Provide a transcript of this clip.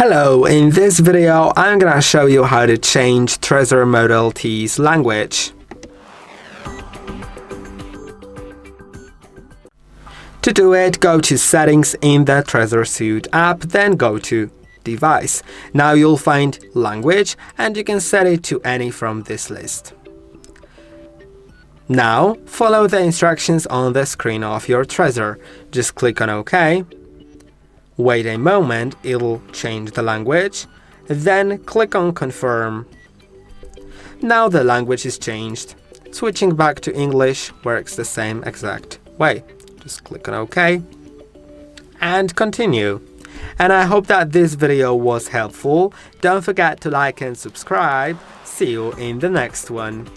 Hello, in this video I'm gonna show you how to change TREZOR Model T's language. To do it, go to Settings in the TREZOR Suite app, then go to Device. Now you'll find Language and you can set it to any from this list. Now follow the instructions on the screen of your TREZOR. Just click on OK. Wait a moment, it'll change the language. Then click on Confirm. Now the language is changed. Switching back to English works the same exact way. Just click on OK and continue. And I hope that this video was helpful. Don't forget to like and subscribe. See you in the next one.